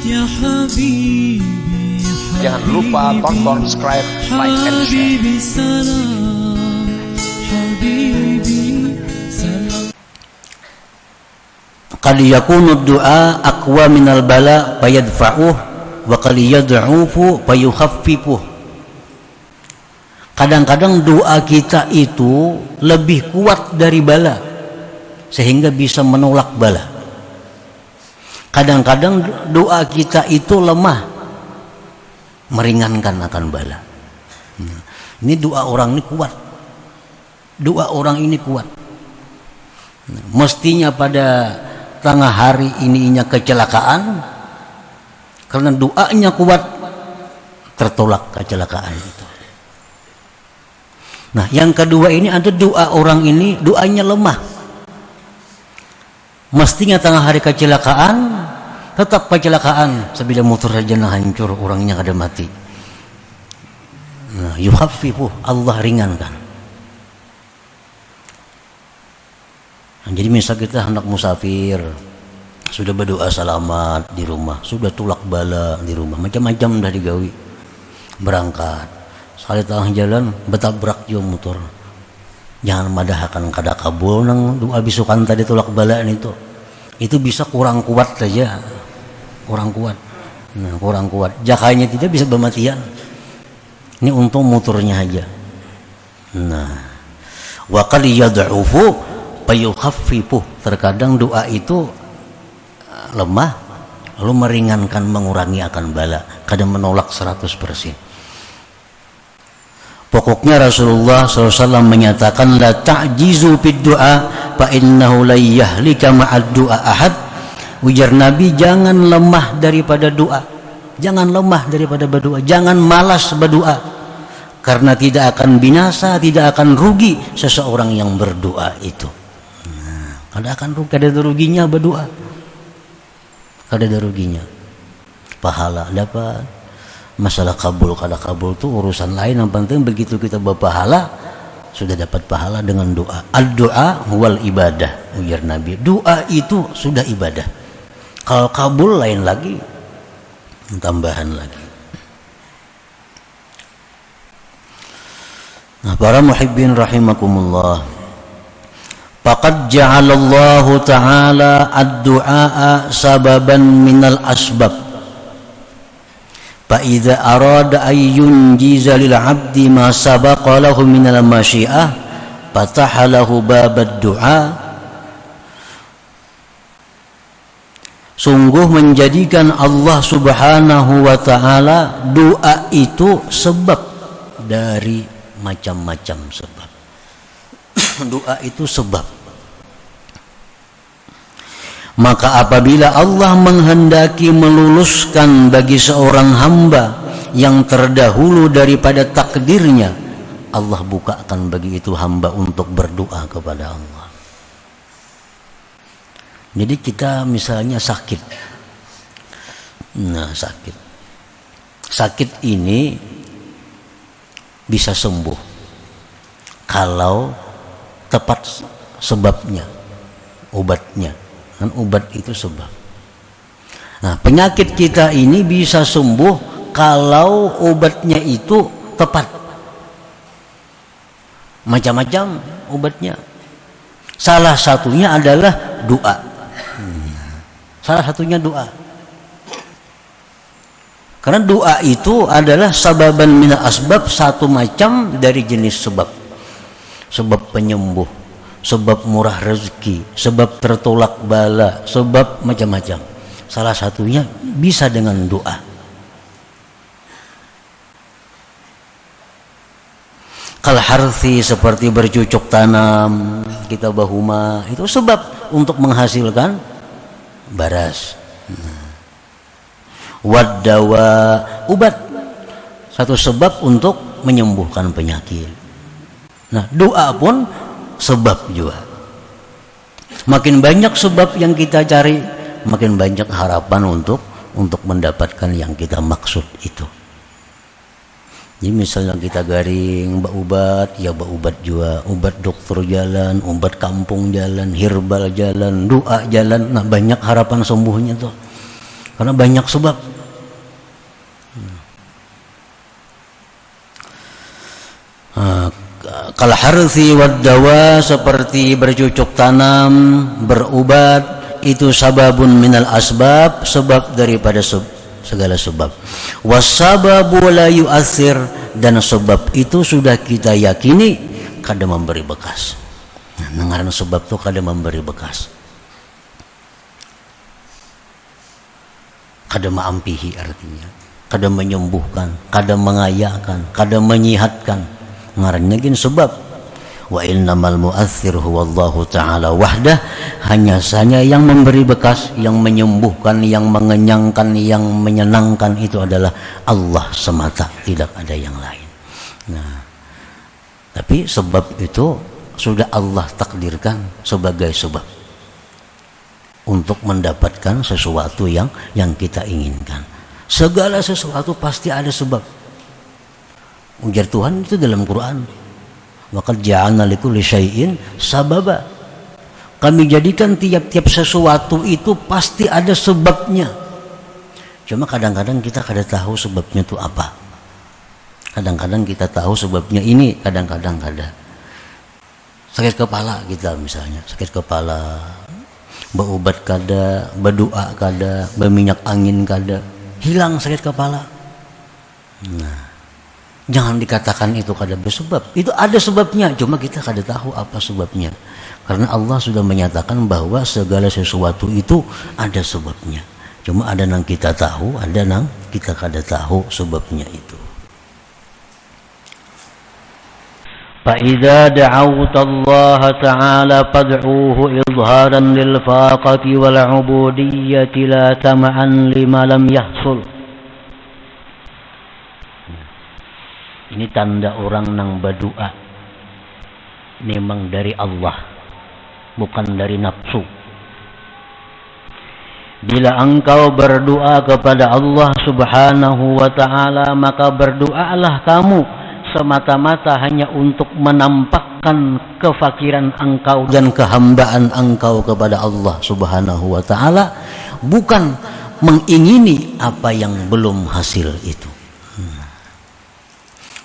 يا حبيبي Jangan lupa tonton, subscribe, like, and share. حبيبي سلام حبيبي سلام. Qad yakunu du'a aqwa minal bala fayadfa'uh wa qad yad'ufu fayukhaffifuh. Kadang-kadang doa kita itu lebih kuat dari bala sehingga bisa menolak bala. Kadang-kadang doa kita itu lemah, meringankan akan bala. Ini doa orang ini kuat. Doa orang ini kuat. Mestinya pada tengah hari ininya kecelakaan, karena doanya kuat, tertolak kecelakaan itu. Nah, yang kedua ini ada doa orang ini doanya lemah. Mestinya tengah hari kecelakaan, tetap kecelakaan. Sebila motor saja hancur, orangnya ada mati. Nah, yukhaffifu, Allah ringankan. Nah, jadi misal kita hendak musafir, sudah berdoa selamat di rumah, sudah tulak bala di rumah, macam-macam dah digawi, berangkat. Sekali tengah jalan betabrak jo motor. Jangan madahkan kada kabul nang doa bisukan tadi tulak balaan itu. Itu bisa kurang kuat saja. Kurang kuat. Nah, kurang kuat. Jakanya tidak bisa bermatian. Ini untung motornya aja. Nah, wa qad yad'ufu fayukhaffifu. Terkadang doa itu lemah lalu meringankan, mengurangi akan bala, kadang menolak 100%. Pokoknya Rasulullah SAW menyatakan la ta'jizu fid du'a fa innahu la yahlika ma'ad du'a ahad. Ujar Nabi, jangan lemah daripada doa. Jangan lemah daripada berdoa. Jangan malas berdoa. Karena tidak akan binasa, tidak akan rugi seseorang yang berdoa itu. Nah, kada akan rugi, kada ada ruginya berdoa. Kada ada ruginya. Pahala dapat. Masalah kabul kada kabul itu urusan lain, yang penting begitu kita berpahala sudah dapat pahala dengan doa. Ad-doa wal ibadah, ujar Nabi. Doa itu sudah ibadah. Kalau kabul lain lagi, tambahan lagi. Nah, para muhibbin rahimakumullah, faqad ja'alallahu ta'ala ad-du'a sababan minal asbab. فإذا أراد أن ينجز للعبد ما سبق له من المشيئة فتح له باب الدعاء. Sungguh menjadikan Allah Subhanahu wa Ta'ala doa itu sebab dari macam-macam sebab. Doa itu sebab. Maka apabila Allah menghendaki meluluskan bagi seorang hamba yang terdahulu daripada takdirnya, Allah bukakan bagi itu hamba untuk berdoa kepada Allah. Jadi kita misalnya sakit. Nah, sakit ini bisa sembuh kalau tepat sebabnya, obatnya. Kan obat itu sebab. Nah, penyakit kita ini bisa sembuh kalau obatnya itu tepat. Macam-macam obatnya. Salah satunya adalah doa. Salah satunya doa. Karena doa itu adalah sababan mina asbab, satu macam dari jenis sebab. Sebab penyembuh, sebab murah rezeki, sebab tertolak bala, sebab macam-macam. Salah satunya bisa dengan doa. Kal harthi, seperti bercucuk tanam, kita bahuma, itu sebab untuk menghasilkan baras. Wad dawa, obat, satu sebab untuk menyembuhkan penyakit. Nah, doa pun sebab juga. Makin banyak sebab yang kita cari, makin banyak harapan untuk mendapatkan yang kita maksud itu. Jadi misalnya kita garing ubat, ya ubat juga, ubat dokter jalan, ubat kampung jalan, herbal jalan, doa jalan, nah banyak harapan sembuhnya tuh. Karena banyak sebab. Kal harthi wad dawa, seperti bercocok tanam, berubat, itu sababun minal asbab, sebab daripada segala sebab. Wasababu la yu'athir, dan sebab itu sudah kita yakini kada memberi bekas. Nah, ngaran sebab itu kada memberi bekas, kada maampihi, artinya kada menyembuhkan, kada mengayakan, kada menyihatkan. Ngarannya gin sebab. Wa innamal mu'athir huwallahu ta'ala wahdah, hanya saja yang memberi bekas, yang menyembuhkan, yang mengenyangkan, yang menyenangkan itu adalah Allah semata, tidak ada yang lain. Nah, tapi sebab itu sudah Allah takdirkan sebagai sebab untuk mendapatkan sesuatu yang kita inginkan. Segala sesuatu pasti ada sebab. Ujar Tuhan itu dalam Quran, waqad ja'alna likulli syai'in sababa. Kami jadikan tiap-tiap sesuatu itu pasti ada sebabnya. Cuma kadang-kadang kita kada tahu sebabnya itu apa. Kadang-kadang kita tahu sebabnya ini, kadang-kadang kada. Sakit kepala kita misalnya, sakit kepala, berobat kada, berdoa kada, berminyak angin kada, hilang sakit kepala. Nah, jangan dikatakan itu kada bersebab. Itu ada sebabnya, cuma kita kada tahu apa sebabnya. Karena Allah sudah menyatakan bahwa segala sesuatu itu ada sebabnya. Cuma ada yang kita tahu, ada yang kita kada tahu sebabnya itu. فَإِذَا دَعَوْتَ اللَّهَ تَعَالَى فَادْعُوهُ إِظْهَارًا لِلْفَاقَةِ وَالْعُبُودِيَّةِ لَا تَمَعًا لِمَا لَمْ يَحْصُلْ. Ini tanda orang nang berdoa memang dari Allah, bukan dari nafsu. Bila engkau berdoa kepada Allah subhanahu wa ta'ala, maka berdoalah kamu semata-mata hanya untuk menampakkan kefakiran engkau dan kehambaan engkau kepada Allah subhanahu wa ta'ala, bukan mengingini apa yang belum hasil itu.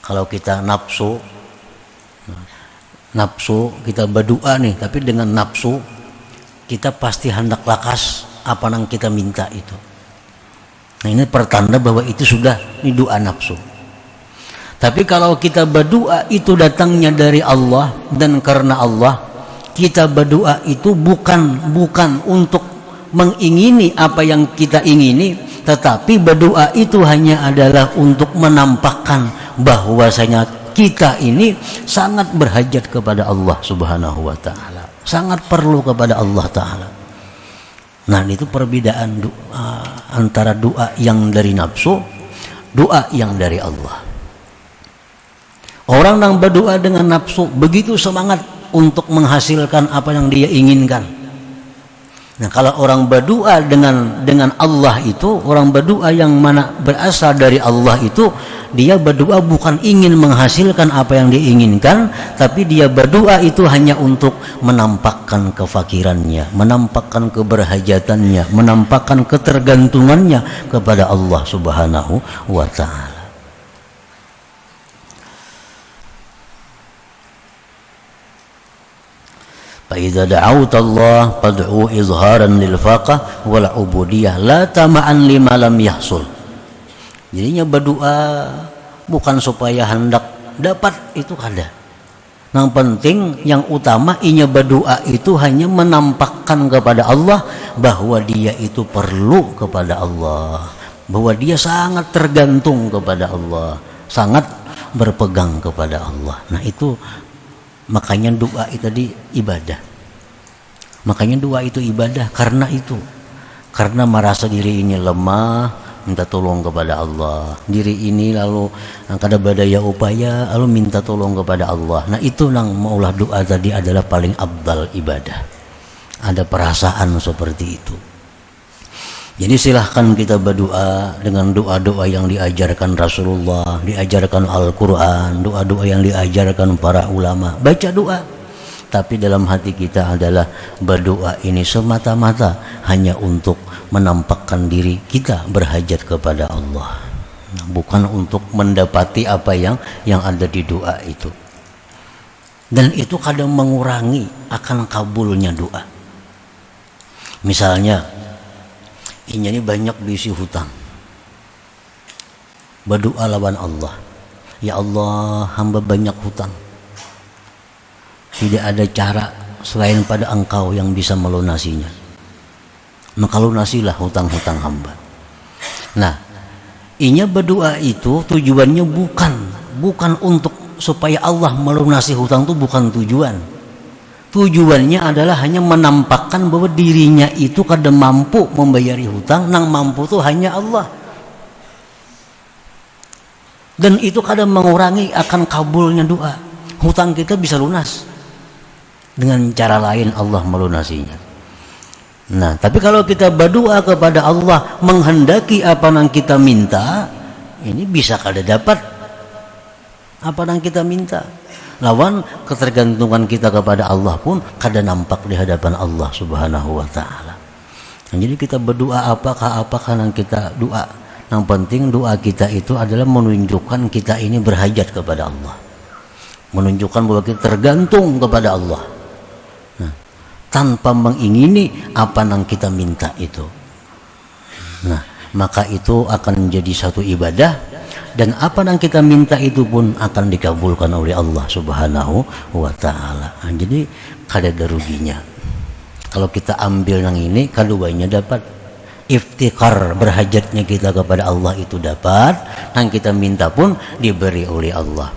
Kalau kita nafsu kita berdoa nih, tapi dengan nafsu kita pasti hendak lakas apa yang kita minta itu. Nah, ini pertanda bahwa itu sudah ini doa nafsu. Tapi kalau kita berdoa itu datangnya dari Allah dan karena Allah, kita berdoa itu bukan untuk mengingini apa yang kita ingini, tetapi berdoa itu hanya adalah untuk menampakkan bahwasanya kita ini sangat berhajat kepada Allah subhanahu wa ta'ala, sangat perlu kepada Allah ta'ala. Nah, itu perbedaan antara doa yang dari nafsu, doa yang dari Allah. Orang yang berdoa dengan nafsu begitu semangat untuk menghasilkan apa yang dia inginkan. Nah, kalau orang berdoa dengan Allah itu, orang berdoa yang mana berasal dari Allah itu, dia berdoa bukan ingin menghasilkan apa yang diinginkan, tapi dia berdoa itu hanya untuk menampakkan kefakirannya, menampakkan keberhajatannya, menampakkan ketergantungannya kepada Allah subhanahu wa ta'ala. فَإِذَا دَعَوْتَ اللَّهَ فَادْعُوهُ إِظْهَارًا لِلْفَاقَةِ وَالْعُبُودِيَّةِ لَا تَمَعًا لِمَا لَمْ يَحْصُلْ. Jadinya berdoa bukan supaya hendak dapat, itu kada. Yang penting, yang utama inya berdoa itu hanya menampakkan kepada Allah bahwa dia itu perlu kepada Allah, bahwa dia sangat tergantung kepada Allah, sangat berpegang kepada Allah. Nah, itu makanya doa itu tadi ibadah. Makanya doa itu ibadah karena itu. Karena merasa diri ini lemah, minta tolong kepada Allah. Diri ini lalu kada berdaya upaya, lalu minta tolong kepada Allah. Nah, itu yang maulah doa tadi adalah paling abdal ibadah. Ada perasaan seperti itu. Jadi silahkan kita berdoa dengan doa-doa yang diajarkan Rasulullah, diajarkan Al-Quran, doa-doa yang diajarkan para ulama. Baca doa. tapi dalam hati kita adalah berdoa ini semata-mata hanya untuk menampakkan diri kita berhajat kepada Allah, bukan untuk mendapati apa yang ada di doa itu. Dan itu kadang mengurangi akan kabulnya doa. Misalnya ini banyak diisi hutang, berdoa lawan Allah, ya Allah, hamba banyak hutang, tidak ada cara selain pada Engkau yang bisa melunasinya, maka lunasilah hutang-hutang hamba. Nah, inya berdoa itu tujuannya bukan untuk supaya Allah melunasi hutang, itu bukan tujuan. Tujuannya adalah hanya menampakkan bahwa dirinya itu kada mampu membayari hutang, nang mampu itu hanya Allah. Dan itu kadang mengurangi akan kabulnya doa. Hutang kita bisa lunas dengan cara lain, Allah melunasinya. Nah, tapi kalau kita berdoa kepada Allah menghendaki apa yang kita minta, ini bisa kada dapat apa yang kita minta. Lawan ketergantungan kita kepada Allah pun kada nampak di hadapan Allah Subhanahu wa taala. Nah, jadi kita berdoa apakah yang kita doa. Yang penting doa kita itu adalah menunjukkan kita ini berhajat kepada Allah, menunjukkan bahwa kita tergantung kepada Allah. Nah, tanpa mengingini apa yang kita minta itu. Nah, maka itu akan menjadi satu ibadah, dan apa yang kita minta itu pun akan dikabulkan oleh Allah Subhanahu wa taala. Nah, jadi kada ada ruginya. Kalau kita ambil yang ini, keduanya dapat. Iftikar, berhajatnya kita kepada Allah itu dapat, yang kita minta pun diberi oleh Allah.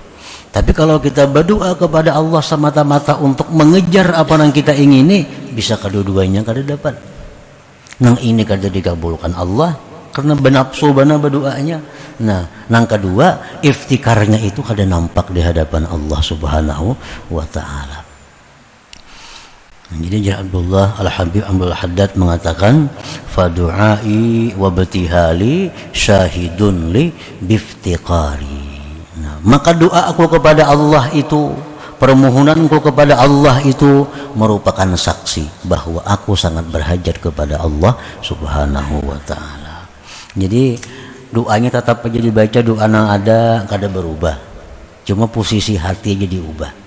Tapi kalau kita berdoa kepada Allah semata-mata untuk mengejar apa yang kita ingini, bisa kedua-duanya kada dapat. Nang ini kada dikabulkan Allah karena benapsu bana berdoanya. Nah, nang kedua iftikarnya itu kada nampak di hadapan Allah Subhanahu wa taala. Jadi Abdullah Al-Habib Abdul Haddad mengatakan, fadu'ai wa batihali syahidun li biftiqari. Nah, maka doa aku kepada Allah itu, permohonanku kepada Allah itu merupakan saksi bahwa aku sangat berhajat kepada Allah Subhanahu wa taala. Jadi doanya tetap aja dibaca, doa yang ada kada berubah, cuma posisi hati aja diubah.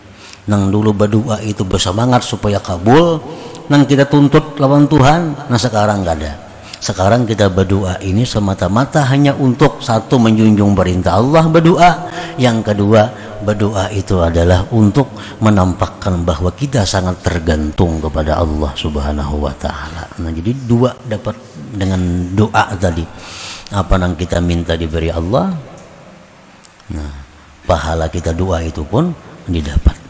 Nang dulu berdoa itu bersemangat supaya kabul, nang kita tuntut lawan Tuhan, nah sekarang gak ada. Sekarang kita berdoa ini semata-mata hanya untuk satu, menjunjung perintah Allah berdoa, yang kedua berdoa itu adalah untuk menampakkan bahwa kita sangat tergantung kepada Allah Subhanahu wa taala. Nah, jadi dua dapat dengan doa tadi. Apa yang kita minta diberi Allah, nah pahala kita doa itu pun didapat.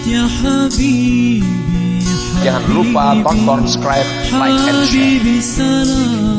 يا حبيبي Jangan lupa tonton, subscribe, like, and share. حبيبي سلام